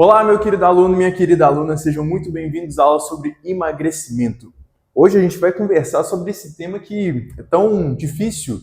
Olá, meu querido aluno, minha querida aluna, sejam muito bem-vindos à aula sobre emagrecimento. Hoje a gente vai conversar sobre esse tema que é tão difícil,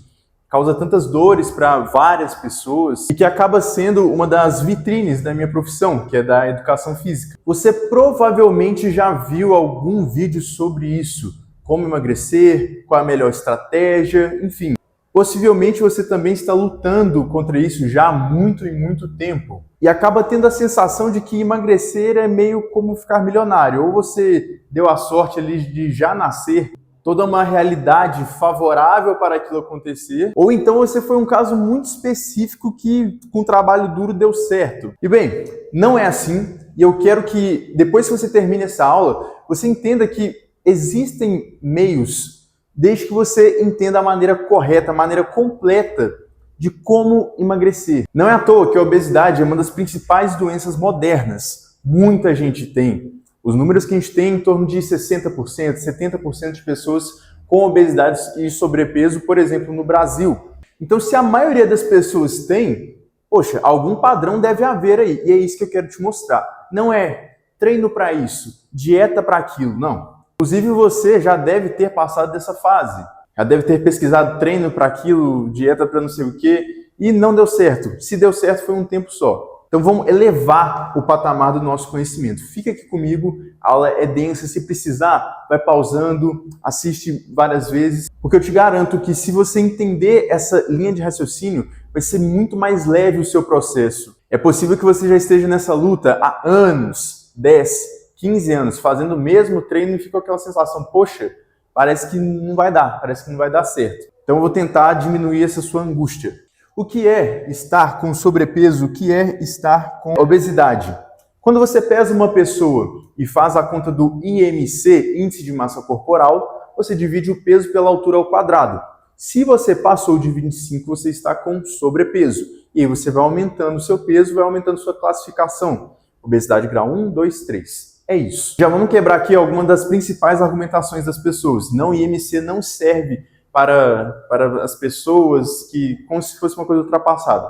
causa tantas dores para várias pessoas e que acaba sendo uma das vitrines da minha profissão, que é da educação física. Você provavelmente já viu algum vídeo sobre isso, como emagrecer, qual a melhor estratégia, enfim. Possivelmente você também está lutando contra isso já há muito e muito tempo e acaba tendo a sensação de que emagrecer é meio como ficar milionário. Ou você deu a sorte ali de já nascer toda uma realidade favorável para aquilo acontecer, ou então você foi um caso muito específico que com trabalho duro deu certo. E bem, não é assim, e eu quero que depois que você termine essa aula, você entenda que existem meios, desde que você entenda a maneira correta, a maneira completa de como emagrecer. Não é à toa que a obesidade é uma das principais doenças modernas. Muita gente tem. Os números que a gente tem em torno de 60%, 70% de pessoas com obesidade e sobrepeso, por exemplo, no Brasil. Então, se a maioria das pessoas tem, poxa, algum padrão deve haver aí. E é isso que eu quero te mostrar. Não é treino para isso, dieta para aquilo, não. Inclusive, você já deve ter passado dessa fase. Já deve ter pesquisado treino para aquilo, dieta para não sei o quê, e não deu certo. Se deu certo, foi um tempo só. Então, vamos elevar o patamar do nosso conhecimento. Fica aqui comigo, a aula é densa. Se precisar, vai pausando, assiste várias vezes, porque eu te garanto que se você entender essa linha de raciocínio, vai ser muito mais leve o seu processo. É possível que você já esteja nessa luta há anos, 10, 15 anos, fazendo o mesmo treino e fica com aquela sensação, poxa, parece que não vai dar, parece que não vai dar certo. Então eu vou tentar diminuir essa sua angústia. O que é estar com sobrepeso? O que é estar com obesidade? Quando você pesa uma pessoa e faz a conta do IMC, Índice de Massa Corporal, você divide o peso pela altura ao quadrado. Se você passou de 25, você está com sobrepeso. E aí você vai aumentando o seu peso, vai aumentando sua classificação. Obesidade grau 1, 2, 3. É isso. Já vamos quebrar aqui algumas das principais argumentações das pessoas. Não, IMC não serve para as pessoas como se fosse uma coisa ultrapassada.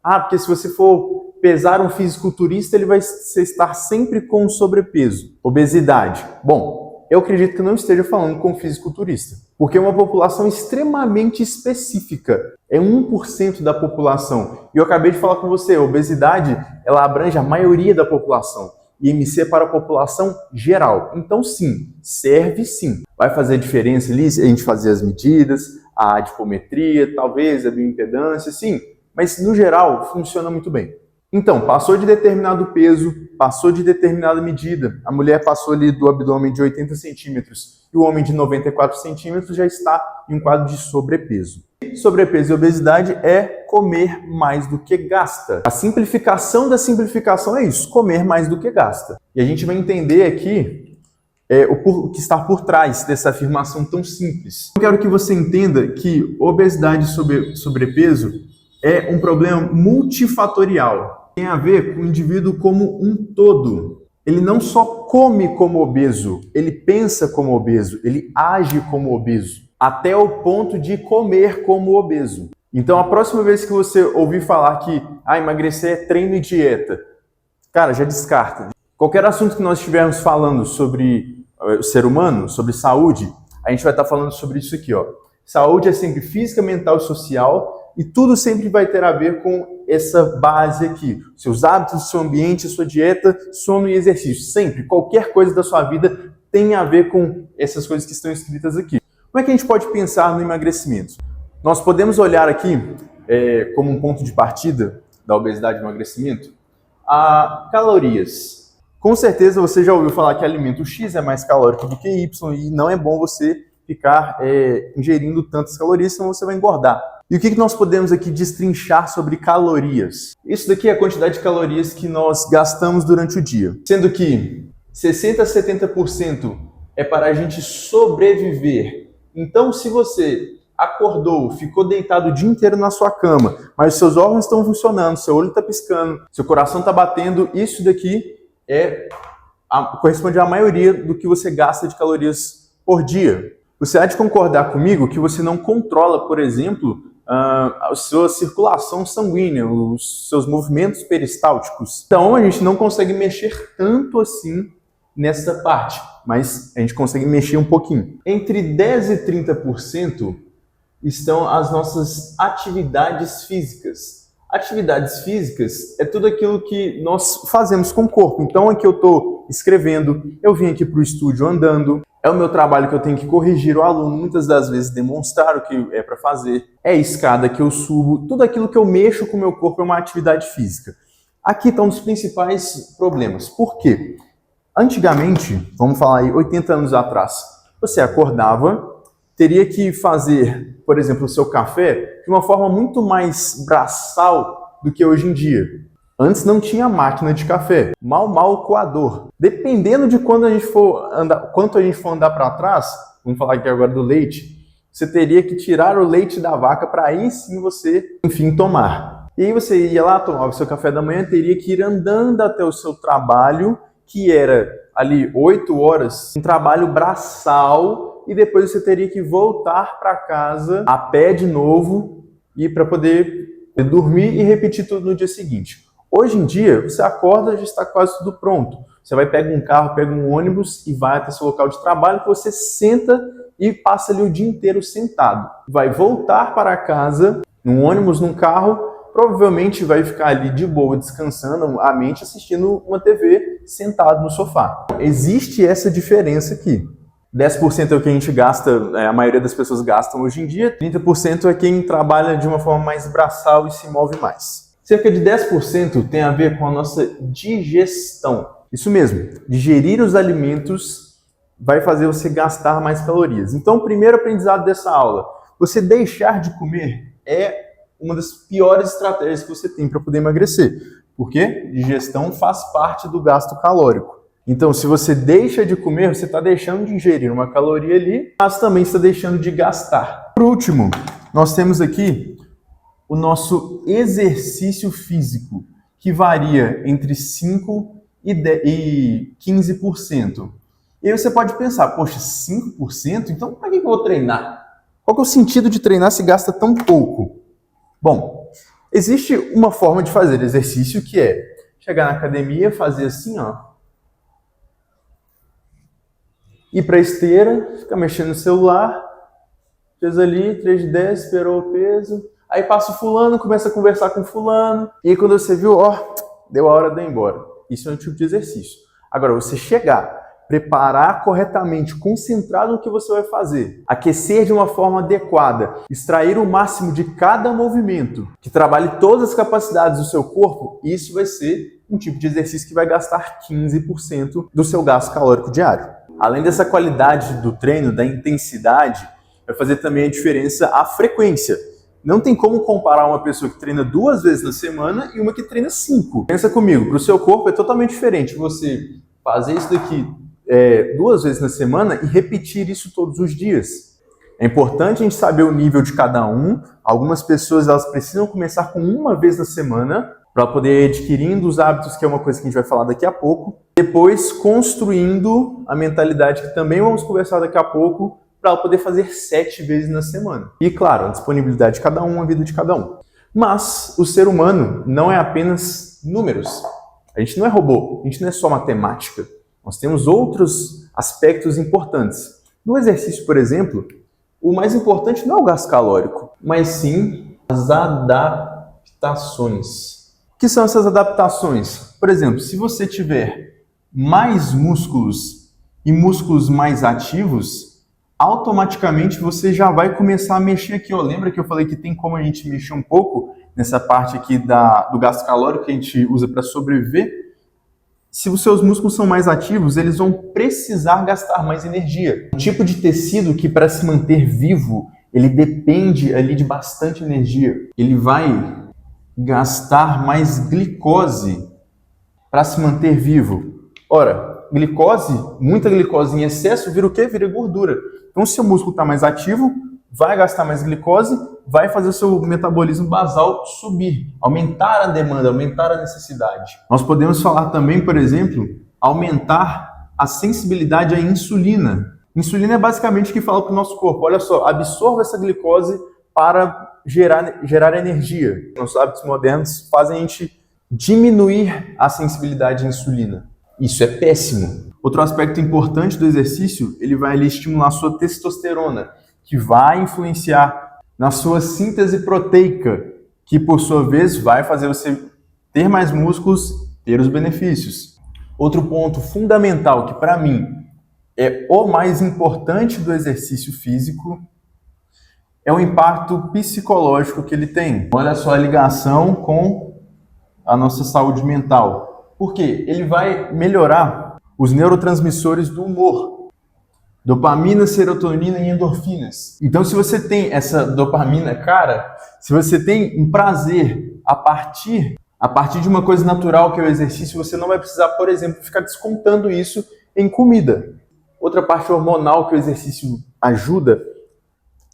Ah, porque se você for pesar um fisiculturista, ele vai estar sempre com sobrepeso. Obesidade. Bom, eu acredito que não esteja falando com fisiculturista, porque é uma população extremamente específica. É 1% da população. E eu acabei de falar com você, a obesidade, ela abrange a maioria da população. IMC para a população geral. Então, sim, serve sim. Vai fazer diferença ali a gente fazer as medidas, a adipometria, talvez a bioimpedância, sim. Mas, no geral, funciona muito bem. Então, passou de determinado peso, passou de determinada medida, a mulher passou ali do abdômen de 80 centímetros e o homem de 94 centímetros já está em um quadro de sobrepeso. Sobrepeso e obesidade é comer mais do que gasta. A simplificação da simplificação é isso, comer mais do que gasta. E a gente vai entender aqui o que está por trás dessa afirmação tão simples. Eu quero que você entenda que obesidade e sobrepeso é um problema multifatorial. Tem a ver com o indivíduo como um todo. Ele não só come como obeso, ele pensa como obeso, ele age como obeso, até o ponto de comer como obeso. Então, a próxima vez que você ouvir falar que emagrecer é treino e dieta, cara, já descarta. Qualquer assunto que nós estivermos falando sobre o ser humano, sobre saúde, a gente vai estar falando sobre isso aqui, ó. Saúde é sempre física, mental e social, e tudo sempre vai ter a ver com essa base aqui. Seus hábitos, seu ambiente, sua dieta, sono e exercício. Sempre, qualquer coisa da sua vida tem a ver com essas coisas que estão escritas aqui. Como é que a gente pode pensar no emagrecimento? Nós podemos olhar aqui, como um ponto de partida da obesidade e emagrecimento, a calorias. Com certeza você já ouviu falar que alimento X é mais calórico do que Y e não é bom você ficar ingerindo tantas calorias, senão você vai engordar. E o que nós podemos aqui destrinchar sobre calorias? Isso daqui é a quantidade de calorias que nós gastamos durante o dia. Sendo que 60% a 70% é para a gente sobreviver. Então, se você acordou, ficou deitado o dia inteiro na sua cama, mas seus órgãos estão funcionando, seu olho está piscando, seu coração está batendo, isso daqui corresponde à maioria do que você gasta de calorias por dia. Você há de concordar comigo que você não controla, por exemplo, a sua circulação sanguínea, os seus movimentos peristálticos. Então, a gente não consegue mexer tanto assim nessa parte, mas a gente consegue mexer um pouquinho. Entre 10% e 30% estão as nossas atividades físicas. Atividades físicas é tudo aquilo que nós fazemos com o corpo. Então, aqui eu estou escrevendo, eu vim aqui para o estúdio andando, é o meu trabalho que eu tenho que corrigir o aluno, muitas das vezes demonstrar o que é para fazer, é a escada que eu subo, tudo aquilo que eu mexo com o meu corpo é uma atividade física. Aqui estão os principais problemas. Por quê? Antigamente, vamos falar aí, 80 anos atrás, você acordava, teria que fazer, por exemplo, o seu café de uma forma muito mais braçal do que hoje em dia. Antes não tinha máquina de café, mal o coador. Dependendo de quando a gente for andar, quanto a gente for andar para trás, vamos falar aqui agora do leite, você teria que tirar o leite da vaca para aí sim você, enfim, tomar. E aí você ia lá, tomava o seu café da manhã, teria que ir andando até o seu trabalho, que era ali 8 horas, um trabalho braçal, e depois você teria que voltar para casa a pé de novo e para poder dormir e repetir tudo no dia seguinte. Hoje em dia, você acorda e já está quase tudo pronto. Você vai pegar um carro, pega um ônibus e vai até seu local de trabalho, que você senta e passa ali o dia inteiro sentado. Vai voltar para casa, num ônibus, num carro, provavelmente vai ficar ali de boa, descansando a mente, assistindo uma TV, sentado no sofá. Existe essa diferença aqui. 10% é o que a gente gasta, a maioria das pessoas gastam hoje em dia, 30% é quem trabalha de uma forma mais braçal e se move mais. Cerca de 10% tem a ver com a nossa digestão. Isso mesmo, digerir os alimentos vai fazer você gastar mais calorias. Então, o primeiro aprendizado dessa aula, você deixar de comer é uma das piores estratégias que você tem para poder emagrecer. Porque digestão faz parte do gasto calórico. Então, se você deixa de comer, você está deixando de ingerir uma caloria ali, mas também está deixando de gastar. Por último, nós temos aqui o nosso exercício físico, que varia entre 5% e 15%. E aí você pode pensar, poxa, 5%? Então, para que eu vou treinar? Qual que é o sentido de treinar se gasta tão pouco? Bom, existe uma forma de fazer exercício que é chegar na academia, fazer assim, ó, ir para a esteira, ficar mexendo no celular, fez ali, 3 de 10, esperou o peso, aí passa o fulano, começa a conversar com o fulano, e aí quando você viu, ó, deu a hora de ir embora. Isso é um tipo de exercício. Agora, você chegar, preparar corretamente, concentrar no que você vai fazer, aquecer de uma forma adequada, extrair o máximo de cada movimento, que trabalhe todas as capacidades do seu corpo, isso vai ser um tipo de exercício que vai gastar 15% do seu gasto calórico diário. Além dessa qualidade do treino, da intensidade, vai fazer também a diferença a frequência. Não tem como comparar uma pessoa que treina 2 vezes na semana e uma que treina 5. Pensa comigo, para o seu corpo é totalmente diferente você fazer isso daqui 2 vezes na semana e repetir isso todos os dias. É importante a gente saber o nível de cada um. Algumas pessoas elas precisam começar com 1 vez na semana para poder ir adquirindo os hábitos, que é uma coisa que a gente vai falar daqui a pouco. Depois, construindo a mentalidade, que também vamos conversar daqui a pouco, para poder fazer 7 vezes na semana. E, claro, a disponibilidade de cada um, a vida de cada um. Mas o ser humano não é apenas números. A gente não é robô, a gente não é só matemática. Nós temos outros aspectos importantes. No exercício, por exemplo, o mais importante não é o gasto calórico, mas sim as adaptações. O que são essas adaptações? Por exemplo, se você tiver mais músculos e músculos mais ativos, automaticamente você já vai começar a mexer aqui. Ó. Lembra que eu falei que tem como a gente mexer um pouco nessa parte aqui do gasto calórico que a gente usa para sobreviver? Se os seus músculos são mais ativos, eles vão precisar gastar mais energia. O tipo de tecido que para se manter vivo, ele depende ali de bastante energia. Ele vai gastar mais glicose para se manter vivo. Ora, glicose, muita glicose em excesso vira o quê? Vira gordura. Então, se o músculo está mais ativo, vai gastar mais glicose, vai fazer o seu metabolismo basal subir, aumentar a demanda, aumentar a necessidade. Nós podemos falar também, por exemplo, aumentar a sensibilidade à insulina. Insulina é basicamente o que fala para o nosso corpo, olha só, absorva essa glicose para gerar energia. Nossos hábitos modernos fazem a gente diminuir a sensibilidade à insulina. Isso é péssimo. Outro aspecto importante do exercício, ele vai ali estimular a sua testosterona, que vai influenciar na sua síntese proteica, que por sua vez vai fazer você ter mais músculos, ter os benefícios. Outro ponto fundamental, que para mim é o mais importante do exercício físico, é o impacto psicológico que ele tem. Olha só a ligação com a nossa saúde mental. Por quê? Ele vai melhorar os neurotransmissores do humor. Dopamina, serotonina e endorfinas. Então, se você tem essa dopamina, cara, se você tem um prazer a partir de uma coisa natural que é o exercício, você não vai precisar, por exemplo, ficar descontando isso em comida. Outra parte hormonal que o exercício ajuda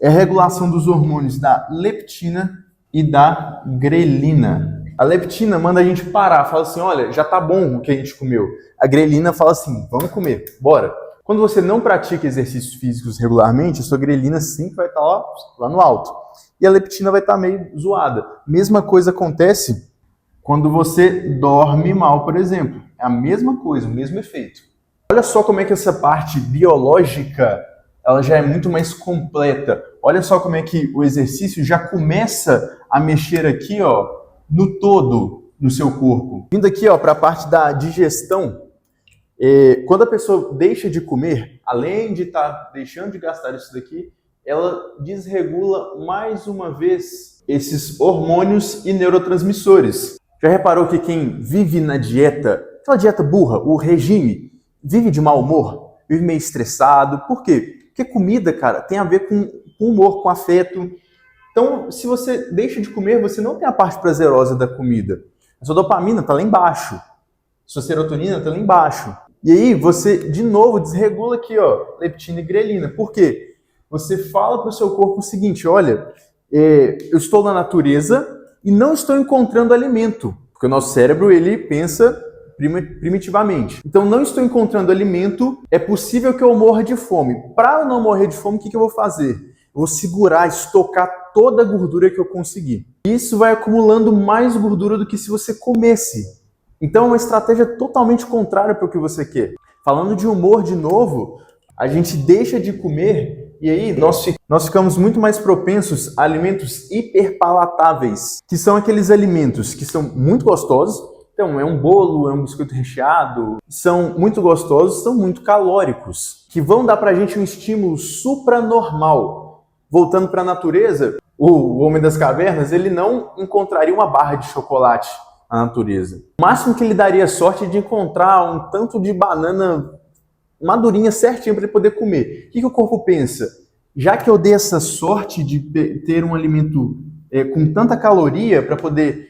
é a regulação dos hormônios da leptina e da grelina. A leptina manda a gente parar, fala assim, olha, já tá bom o que a gente comeu. A grelina fala assim, vamos comer, bora. Quando você não pratica exercícios físicos regularmente, a sua grelina sempre vai estar lá no alto. E a leptina vai estar meio zoada. Mesma coisa acontece quando você dorme mal, por exemplo. É a mesma coisa, o mesmo efeito. Olha só como é que essa parte biológica ela já é muito mais completa. Olha só como é que o exercício já começa a mexer aqui, ó, no todo do seu corpo. Vindo aqui, ó, para a parte da digestão, quando a pessoa deixa de comer, além de estar deixando de gastar isso daqui, ela desregula mais uma vez esses hormônios e neurotransmissores. Já reparou que quem vive na dieta, aquela dieta burra, o regime, vive de mau humor, vive meio estressado? Por quê? Porque comida, cara, tem a ver com humor, com afeto. Então, se você deixa de comer, você não tem a parte prazerosa da comida. A sua dopamina está lá embaixo. A sua serotonina está lá embaixo. E aí, você, de novo, desregula aqui, ó, leptina e grelina. Por quê? Você fala para o seu corpo o seguinte, olha, eu estou na natureza e não estou encontrando alimento. Porque o nosso cérebro, ele pensa primitivamente. Então, não estou encontrando alimento, é possível que eu morra de fome. Para eu não morrer de fome, o que eu vou fazer? Eu vou segurar, estocar toda a gordura que eu conseguir. Isso vai acumulando mais gordura do que se você comesse. Então, é uma estratégia totalmente contrária para o que você quer. Falando de humor de novo, a gente deixa de comer e aí nós ficamos muito mais propensos a alimentos hiperpalatáveis, que são aqueles alimentos que são muito gostosos. Então, é um bolo, é um biscoito recheado, são muito gostosos, são muito calóricos, que vão dar pra gente um estímulo supranormal. Voltando para a natureza, o homem das cavernas, ele não encontraria uma barra de chocolate na natureza. O máximo que ele daria sorte é de encontrar um tanto de banana madurinha certinho para ele poder comer. O que o corpo pensa? Já que eu dei essa sorte de ter um alimento com tanta caloria para poder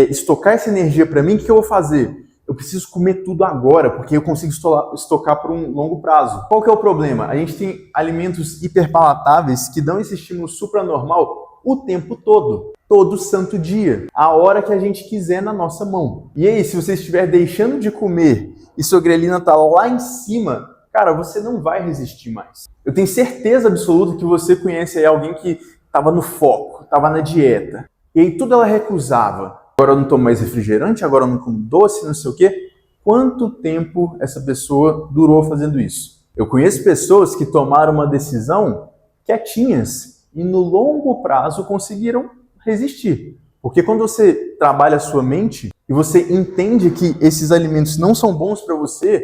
estocar essa energia para mim, o que eu vou fazer? Eu preciso comer tudo agora, porque eu consigo estocar por um longo prazo. Qual que é o problema? A gente tem alimentos hiperpalatáveis que dão esse estímulo supranormal o tempo todo santo dia, a hora que a gente quiser na nossa mão. E aí, se você estiver deixando de comer e sua grelina está lá em cima, cara, você não vai resistir mais. Eu tenho certeza absoluta que você conhece aí alguém que estava no foco, estava na dieta, e aí tudo ela recusava. Agora eu não tomo mais refrigerante, agora eu não como doce, não sei o quê. Quanto tempo essa pessoa durou fazendo isso? Eu conheço pessoas que tomaram uma decisão quietinhas e no longo prazo conseguiram resistir. Porque quando você trabalha a sua mente e você entende que esses alimentos não são bons para você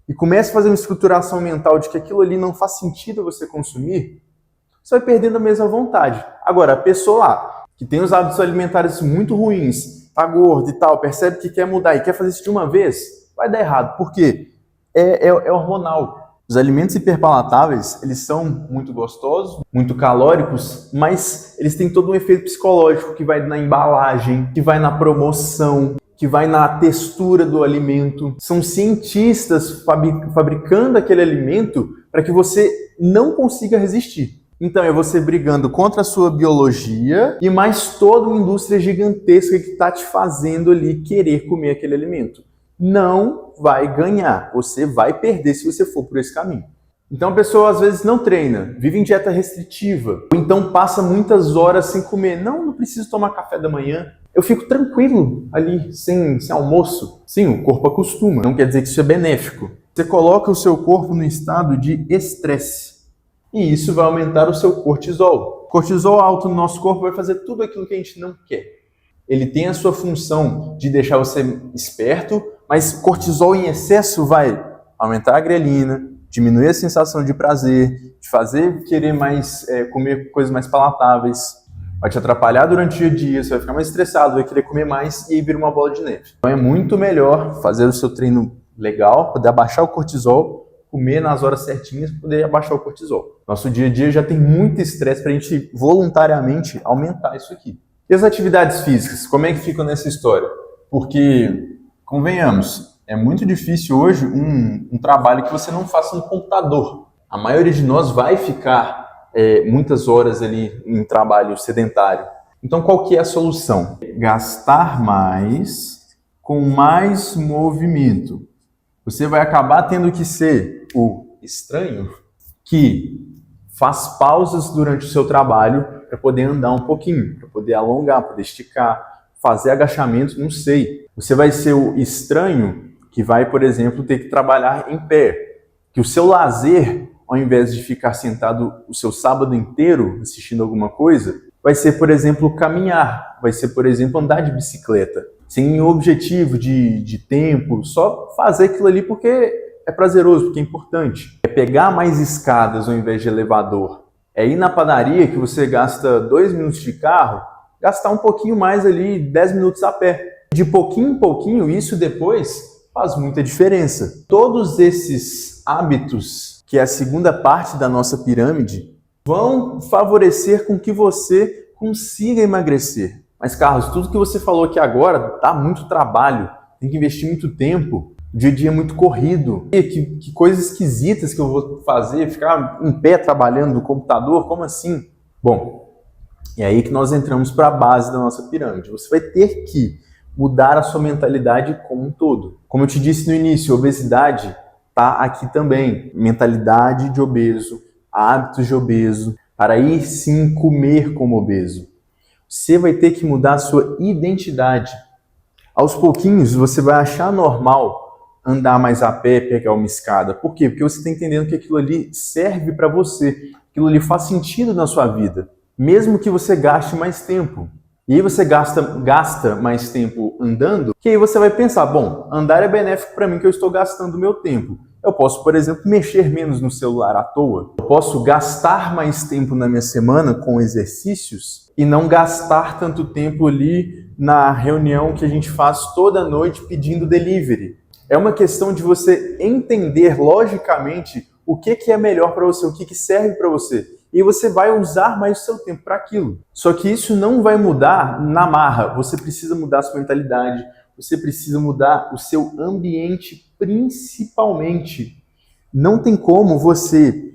e começa a fazer uma estruturação mental de que aquilo ali não faz sentido você consumir, você vai perdendo a mesma vontade. Agora, a pessoa lá que tem os hábitos alimentares muito ruins, tá gordo e tal, percebe que quer mudar e quer fazer isso de uma vez, vai dar errado. Por quê? É hormonal. Os alimentos hiperpalatáveis, eles são muito gostosos, muito calóricos, mas eles têm todo um efeito psicológico que vai na embalagem, que vai na promoção, que vai na textura do alimento. São cientistas fabricando aquele alimento para que você não consiga resistir. Então, é você brigando contra a sua biologia e mais toda uma indústria gigantesca que está te fazendo ali querer comer aquele alimento. Não vai ganhar, você vai perder se você for por esse caminho. Então a pessoa às vezes não treina, vive em dieta restritiva, ou então passa muitas horas sem comer. Não preciso tomar café da manhã. Eu fico tranquilo ali, sem almoço. Sim, o corpo acostuma, não quer dizer que isso é benéfico. Você coloca o seu corpo no estado de estresse. E isso vai aumentar o seu cortisol. Cortisol alto no nosso corpo vai fazer tudo aquilo que a gente não quer. Ele tem a sua função de deixar você esperto, mas cortisol em excesso vai aumentar a grelina, diminuir a sensação de prazer, te fazer querer mais comer coisas mais palatáveis, vai te atrapalhar durante o dia, você vai ficar mais estressado, vai querer comer mais e aí vira uma bola de neve. Então é muito melhor fazer o seu treino legal, poder abaixar o cortisol, comer nas horas certinhas para poder abaixar o cortisol. Nosso dia a dia já tem muito estresse para a gente voluntariamente aumentar isso aqui. E as atividades físicas, como é que ficam nessa história? Porque, convenhamos, é muito difícil hoje um trabalho que você não faça no computador. A maioria de nós vai ficar muitas horas ali em trabalho sedentário. Então, qual que é a solução? Gastar mais com mais movimento. Você vai acabar tendo que ser o estranho que faz pausas durante o seu trabalho para poder andar um pouquinho, para poder alongar, poder esticar, fazer agachamentos, não sei. Você vai ser o estranho que vai, por exemplo, ter que trabalhar em pé. Que o seu lazer, ao invés de ficar sentado o seu sábado inteiro assistindo alguma coisa, vai ser, por exemplo, caminhar, vai ser, por exemplo, andar de bicicleta. Sem objetivo de tempo, só fazer aquilo ali porque é prazeroso, porque é importante. É pegar mais escadas ao invés de elevador. É ir na padaria que você gasta 2 minutos de carro, gastar um pouquinho mais ali, 10 minutos a pé. De pouquinho em pouquinho, isso depois faz muita diferença. Todos esses hábitos, que é a segunda parte da nossa pirâmide, vão favorecer com que você consiga emagrecer. Mas, Carlos, tudo que você falou aqui agora dá muito trabalho, tem que investir muito tempo, o dia a dia é muito corrido. Que coisas esquisitas que eu vou fazer, ficar em pé trabalhando no computador, como assim? Bom, é aí que nós entramos para a base da nossa pirâmide. Você vai ter que mudar a sua mentalidade como um todo. Como eu te disse no início, obesidade está aqui também. Mentalidade de obeso, hábitos de obeso, para aí sim comer como obeso. Você vai ter que mudar a sua identidade. Aos pouquinhos, você vai achar normal andar mais a pé, pegar uma escada. Por quê? Porque você está entendendo que aquilo ali serve para você. Aquilo ali faz sentido na sua vida. Mesmo que você gaste mais tempo. E aí você gasta mais tempo andando, que aí você vai pensar, bom, andar é benéfico para mim que eu estou gastando meu tempo. Eu posso, por exemplo, mexer menos no celular à toa. Eu posso gastar mais tempo na minha semana com exercícios e não gastar tanto tempo ali na reunião que a gente faz toda noite pedindo delivery. É uma questão de você entender logicamente o que é melhor para você, o que serve para você. E você vai usar mais o seu tempo para aquilo. Só que isso não vai mudar na marra. Você precisa mudar a sua mentalidade, você precisa mudar o seu ambiente principalmente. Não tem como você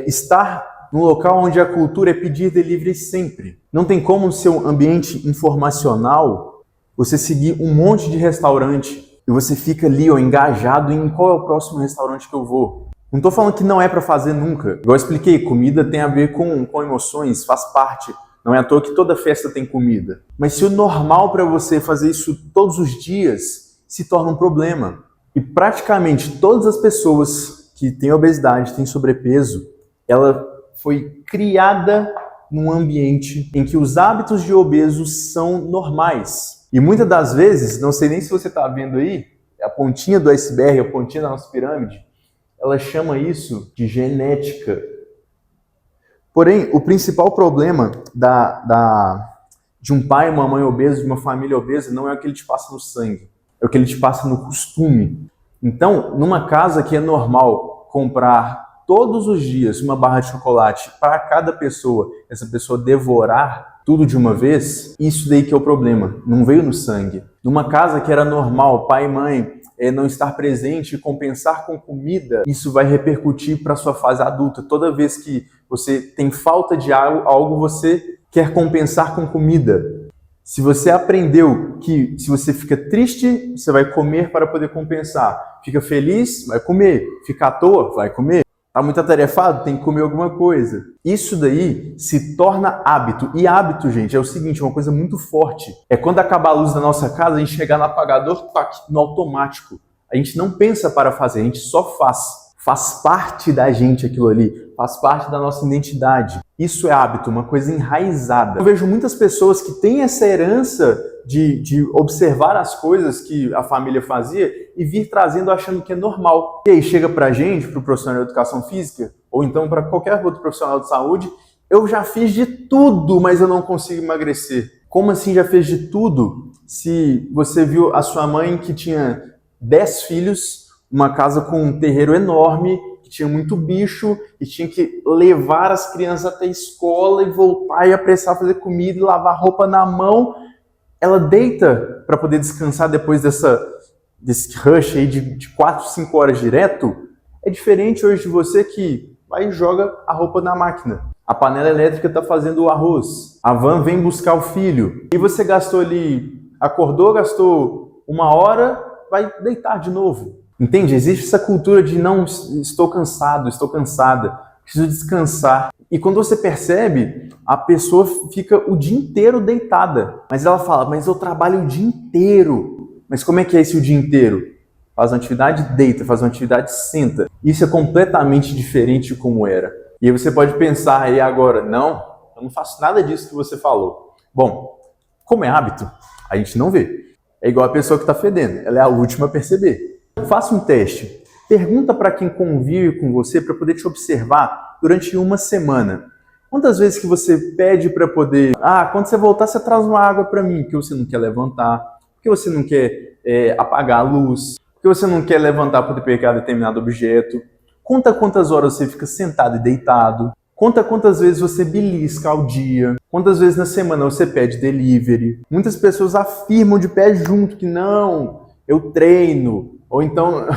estar num local onde a cultura é pedir delivery sempre. Não tem como no seu ambiente informacional você seguir um monte de restaurante e você fica ali engajado em qual é o próximo restaurante que eu vou. Não estou falando que não é para fazer nunca. Igual eu expliquei, comida tem a ver com emoções, faz parte. Não é à toa que toda festa tem comida. Mas se o normal para você fazer isso todos os dias se torna um problema. E praticamente todas as pessoas que têm obesidade, têm sobrepeso, ela foi criada num ambiente em que os hábitos de obesos são normais. E muitas das vezes, não sei nem se você está vendo aí, a pontinha do iceberg, a pontinha da nossa pirâmide, ela chama isso de genética. Porém, o principal problema de um pai e uma mãe obesos, de uma família obesa, não é o que ele te passa no sangue, é o que ele te passa no costume. Então, numa casa que é normal comprar todos os dias uma barra de chocolate para cada pessoa, essa pessoa devorar tudo de uma vez, isso daí que é o problema, não veio no sangue. Numa casa que era normal, pai e mãe não estar presente e compensar com comida, isso vai repercutir para a sua fase adulta. Toda vez que você tem falta de algo, você quer compensar com comida. Se você aprendeu que se você fica triste, você vai comer para poder compensar. Fica feliz, vai comer. Fica à toa, vai comer. Tá muito atarefado? Tem que comer alguma coisa. Isso daí se torna hábito. E hábito, gente, é o seguinte, uma coisa muito forte. É quando acabar a luz da nossa casa, a gente chegar no apagador, no automático. A gente não pensa para fazer, a gente só faz. Faz parte da gente aquilo ali, faz parte da nossa identidade. Isso é hábito, uma coisa enraizada. Eu vejo muitas pessoas que têm essa herança de observar as coisas que a família fazia e vir trazendo achando que é normal. E aí chega pra gente, pro profissional de educação física, ou então para qualquer outro profissional de saúde, eu já fiz de tudo, mas eu não consigo emagrecer. Como assim já fez de tudo? Se você viu a sua mãe que tinha 10 filhos, uma casa com um terreiro enorme, que tinha muito bicho, e tinha que levar as crianças até a escola e voltar e apressar a fazer comida e lavar roupa na mão. Ela deita para poder descansar depois desse rush aí de 4, 5 horas direto. É diferente hoje de você que vai e joga a roupa na máquina. A panela elétrica está fazendo o arroz. A van vem buscar o filho. E você gastou ali, acordou, gastou 1 hora, vai deitar de novo. Entende? Existe essa cultura de não, estou cansado, estou cansada, preciso descansar. E quando você percebe, a pessoa fica o dia inteiro deitada. Mas ela fala, mas eu trabalho o dia inteiro. Mas como é que é esse o dia inteiro? Faz uma atividade, deita, faz uma atividade, senta. Isso é completamente diferente de como era. E aí você pode pensar aí agora, não, eu não faço nada disso que você falou. Bom, como é hábito, a gente não vê. É igual a pessoa que está fedendo, ela é a última a perceber. Faça um teste. Pergunta para quem convive com você para poder te observar durante 1 semana. Quantas vezes que você pede para poder... quando você voltar, você traz uma água para mim, porque você não quer levantar, porque você não quer apagar a luz, porque você não quer levantar para poder pegar determinado objeto. Conta quantas horas você fica sentado e deitado. Conta quantas vezes você belisca ao dia. Quantas vezes na semana você pede delivery. Muitas pessoas afirmam de pé junto que não, eu treino. Ou então,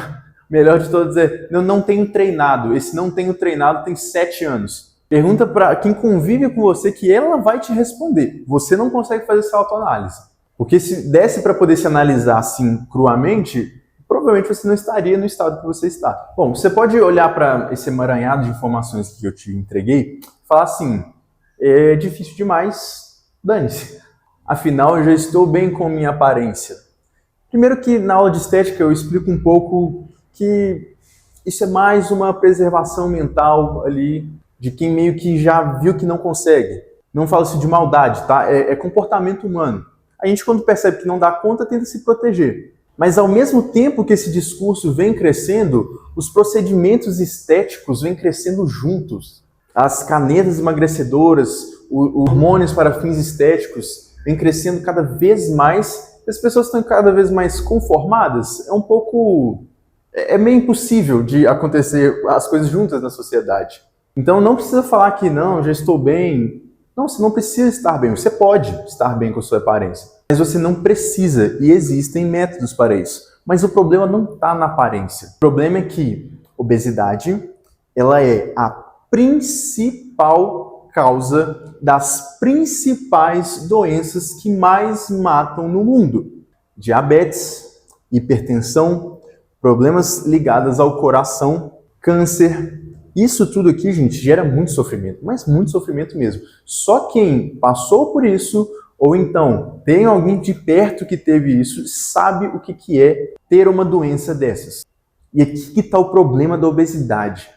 melhor de todos é, eu não tenho treinado. Esse não tenho treinado tem 7 anos. Pergunta para quem convive com você que ela vai te responder. Você não consegue fazer essa autoanálise. Porque se desse para poder se analisar assim cruamente, provavelmente você não estaria no estado que você está. Bom, você pode olhar para esse emaranhado de informações que eu te entreguei e falar assim, é difícil demais, dane-se. Afinal, eu já estou bem com minha aparência. Primeiro que na aula de estética eu explico um pouco que isso é mais uma preservação mental ali de quem meio que já viu que não consegue. Não falo isso de maldade, tá? É comportamento humano. A gente quando percebe que não dá conta tenta se proteger. Mas ao mesmo tempo que esse discurso vem crescendo, os procedimentos estéticos vêm crescendo juntos. As canetas emagrecedoras, os hormônios para fins estéticos vêm crescendo cada vez mais. As pessoas estão cada vez mais conformadas. É meio impossível de acontecer as coisas juntas na sociedade. Então não precisa falar que não, já estou bem. Não, você não precisa estar bem. Você pode estar bem com a sua aparência. Mas você não precisa, e existem métodos para isso. Mas o problema não está na aparência. O problema é que obesidade, ela é a principal causa das principais doenças que mais matam no mundo. Diabetes, hipertensão, problemas ligados ao coração, câncer. Isso tudo aqui, gente, gera muito sofrimento, mas muito sofrimento mesmo. Só quem passou por isso, ou então tem alguém de perto que teve isso, sabe o que é ter uma doença dessas. E aqui que está o problema da obesidade.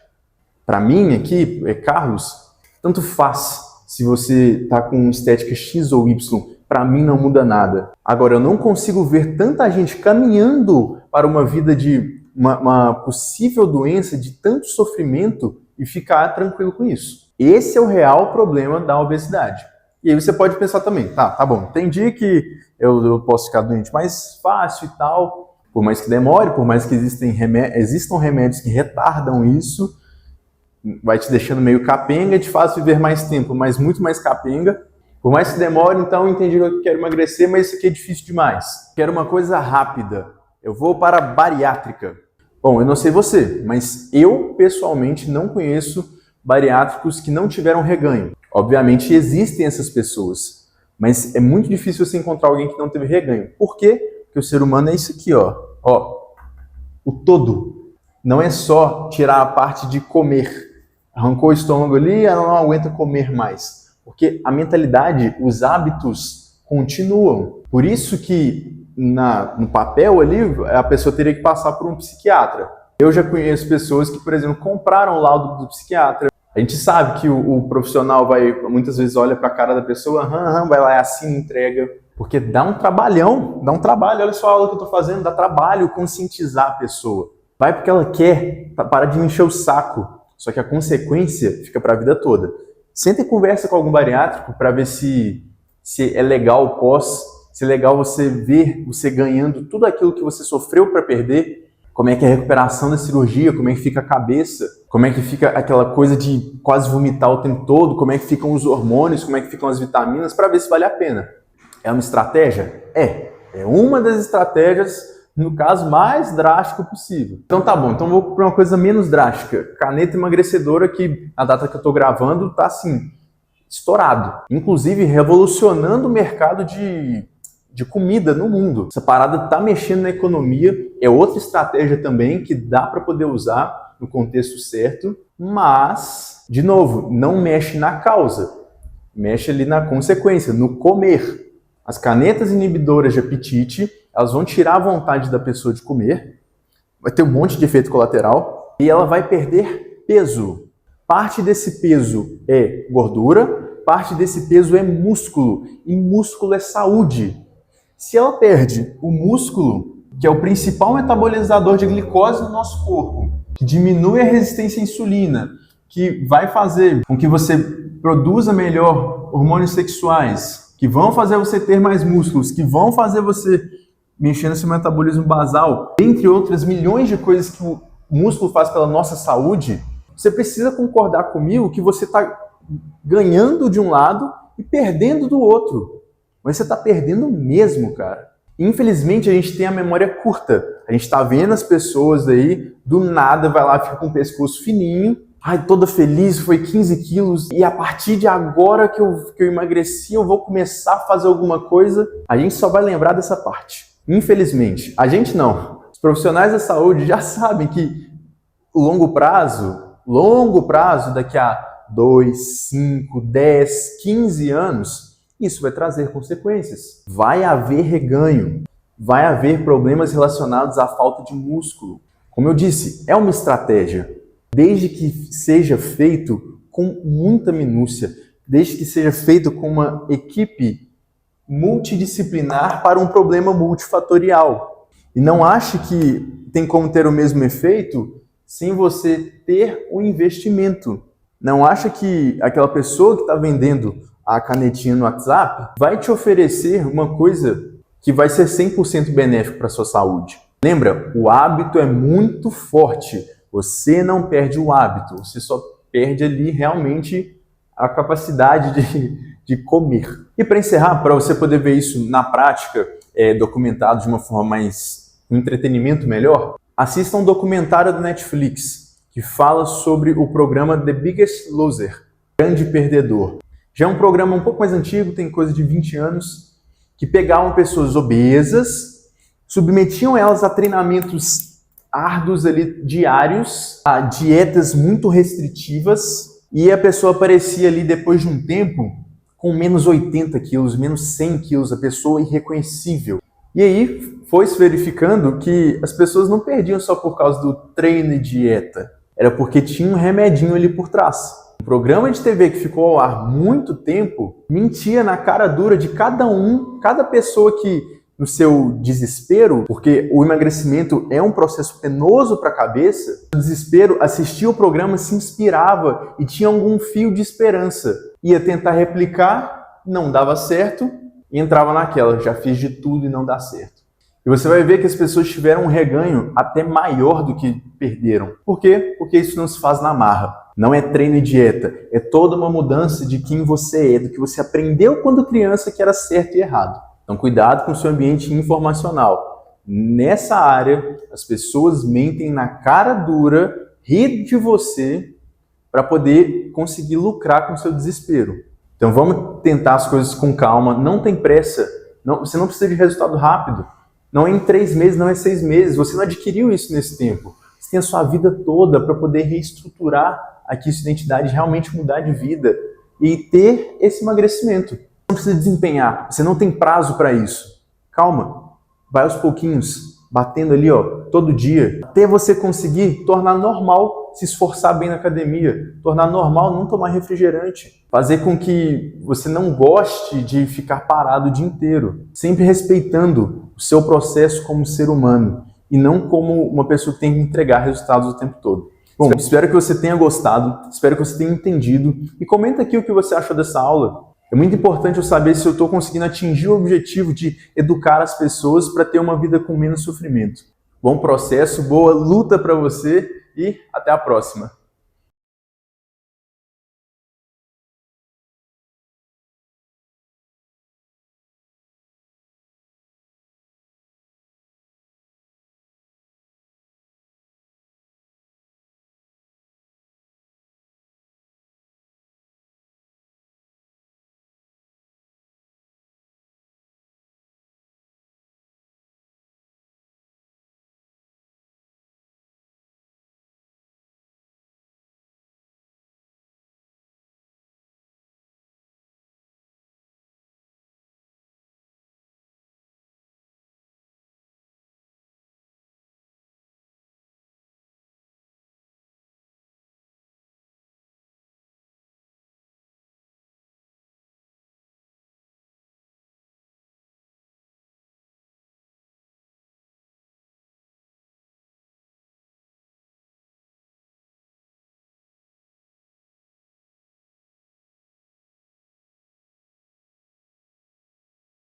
Para mim, aqui, Carlos, tanto faz se você está com estética X ou Y. Para mim não muda nada. Agora, eu não consigo ver tanta gente caminhando para uma vida de uma possível doença, de tanto sofrimento e ficar tranquilo com isso. Esse é o real problema da obesidade. E aí você pode pensar também, tá bom, entendi que eu posso ficar doente mais fácil e tal, por mais que demore, por mais que existam remédios que retardam isso, vai te deixando meio capenga, te faz viver mais tempo, mas muito mais capenga. Por mais que demore, então entendi que eu quero emagrecer, mas isso aqui é difícil demais. Quero uma coisa rápida. Eu vou para a bariátrica. Bom, eu não sei você, mas eu pessoalmente não conheço bariátricos que não tiveram reganho. Obviamente existem essas pessoas, mas é muito difícil você encontrar alguém que não teve reganho. Por quê? Porque o ser humano é isso aqui, ó. O todo. não é só tirar a parte de comer. Arrancou o estômago ali, ela não aguenta comer mais. Porque a mentalidade, os hábitos continuam. Por isso que no papel ali, a pessoa teria que passar por um psiquiatra. Eu já conheço pessoas que, por exemplo, compraram o laudo do psiquiatra. A gente sabe que o profissional muitas vezes olha para a cara da pessoa, vai lá, assina, entrega. Porque dá um trabalhão, olha só a aula que eu estou fazendo, dá trabalho conscientizar a pessoa. Vai porque ela quer, para de me encher o saco. Só que a consequência fica para a vida toda. Senta e conversa com algum bariátrico para ver se é legal o pós, se é legal você ver você ganhando tudo aquilo que você sofreu para perder, como é que é a recuperação da cirurgia, como é que fica a cabeça, como é que fica aquela coisa de quase vomitar o tempo todo, como é que ficam os hormônios, como é que ficam as vitaminas, para ver se vale a pena. É uma estratégia? É uma das estratégias, no caso mais drástico possível. Então tá bom, então vou para uma coisa menos drástica. Caneta emagrecedora que a data que eu estou gravando tá assim, estourado. Inclusive revolucionando o mercado de comida no mundo. Essa parada tá mexendo na economia, é outra estratégia também que dá para poder usar no contexto certo, mas, de novo, não mexe na causa, mexe ali na consequência, no comer. As canetas inibidoras de apetite, elas vão tirar a vontade da pessoa de comer, vai ter um monte de efeito colateral e ela vai perder peso. Parte desse peso é gordura, parte desse peso é músculo, e músculo é saúde. Se ela perde o músculo, que é o principal metabolizador de glicose no nosso corpo, que diminui a resistência à insulina, que vai fazer com que você produza melhor hormônios sexuais, que vão fazer você ter mais músculos, que vão fazer você mexer no seu metabolismo basal, entre outras milhões de coisas que o músculo faz pela nossa saúde, você precisa concordar comigo que você está ganhando de um lado e perdendo do outro. Mas você está perdendo mesmo, cara. Infelizmente, a gente tem a memória curta. A gente está vendo as pessoas aí, do nada, vai lá, fica com o pescoço fininho, toda feliz, foi 15 quilos, e a partir de agora que eu emagreci, eu vou começar a fazer alguma coisa. A gente só vai lembrar dessa parte. Infelizmente. A gente não. Os profissionais da saúde já sabem que longo prazo, daqui a 2, 5, 10, 15 anos, isso vai trazer consequências. Vai haver reganho, vai haver problemas relacionados à falta de músculo. Como eu disse, é uma estratégia, desde que seja feito com muita minúcia, desde que seja feito com uma equipe multidisciplinar para um problema multifatorial. E não ache que tem como ter o mesmo efeito sem você ter um investimento. Não acha que aquela pessoa que está vendendo a canetinha no WhatsApp vai te oferecer uma coisa que vai ser 100% benéfico para a sua saúde. Lembra, o hábito é muito forte. Você não perde o hábito, você só perde ali realmente a capacidade de comer. E para encerrar, para você poder ver isso na prática, documentado de uma forma mais um entretenimento melhor, assista um documentário da Netflix que fala sobre o programa The Biggest Loser, Grande Perdedor. Já é um programa um pouco mais antigo, tem coisa de 20 anos, que pegavam pessoas obesas, submetiam elas a treinamentos árduos ali, diários, a dietas muito restritivas, e a pessoa aparecia ali depois de um tempo com menos 80 quilos, menos 100 quilos, a pessoa irreconhecível. E aí foi se verificando que as pessoas não perdiam só por causa do treino e dieta, era porque tinha um remedinho ali por trás. O programa de TV que ficou ao ar muito tempo mentia na cara dura de cada pessoa que, no seu desespero, porque o emagrecimento é um processo penoso para a cabeça, no desespero, assistia o programa, se inspirava e tinha algum fio de esperança. Ia tentar replicar, não dava certo e entrava naquela, já fiz de tudo e não dá certo. E você vai ver que as pessoas tiveram um reganho até maior do que perderam. Por quê? Porque isso não se faz na marra. Não é treino e dieta, é toda uma mudança de quem você é, do que você aprendeu quando criança que era certo e errado. Então cuidado com o seu ambiente informacional. Nessa área, as pessoas mentem na cara dura, rir de você para poder conseguir lucrar com o seu desespero. Então vamos tentar as coisas com calma, não tem pressa, você não precisa de resultado rápido. Não é em 3 meses, não é 6 meses, você não adquiriu isso nesse tempo. Você você tem a sua vida toda para poder reestruturar aqui sua identidade, realmente mudar de vida e ter esse emagrecimento. Você não precisa desempenhar, você não tem prazo para isso. Calma, vai aos pouquinhos, batendo ali, todo dia, até você conseguir tornar normal se esforçar bem na academia, tornar normal não tomar refrigerante, fazer com que você não goste de ficar parado o dia inteiro, sempre respeitando o seu processo como ser humano e não como uma pessoa que tem que entregar resultados o tempo todo. Bom, espero que você tenha gostado, espero que você tenha entendido e comenta aqui o que você achou dessa aula. É muito importante eu saber se eu estou conseguindo atingir o objetivo de educar as pessoas para ter uma vida com menos sofrimento. Bom processo, boa luta para você e até a próxima!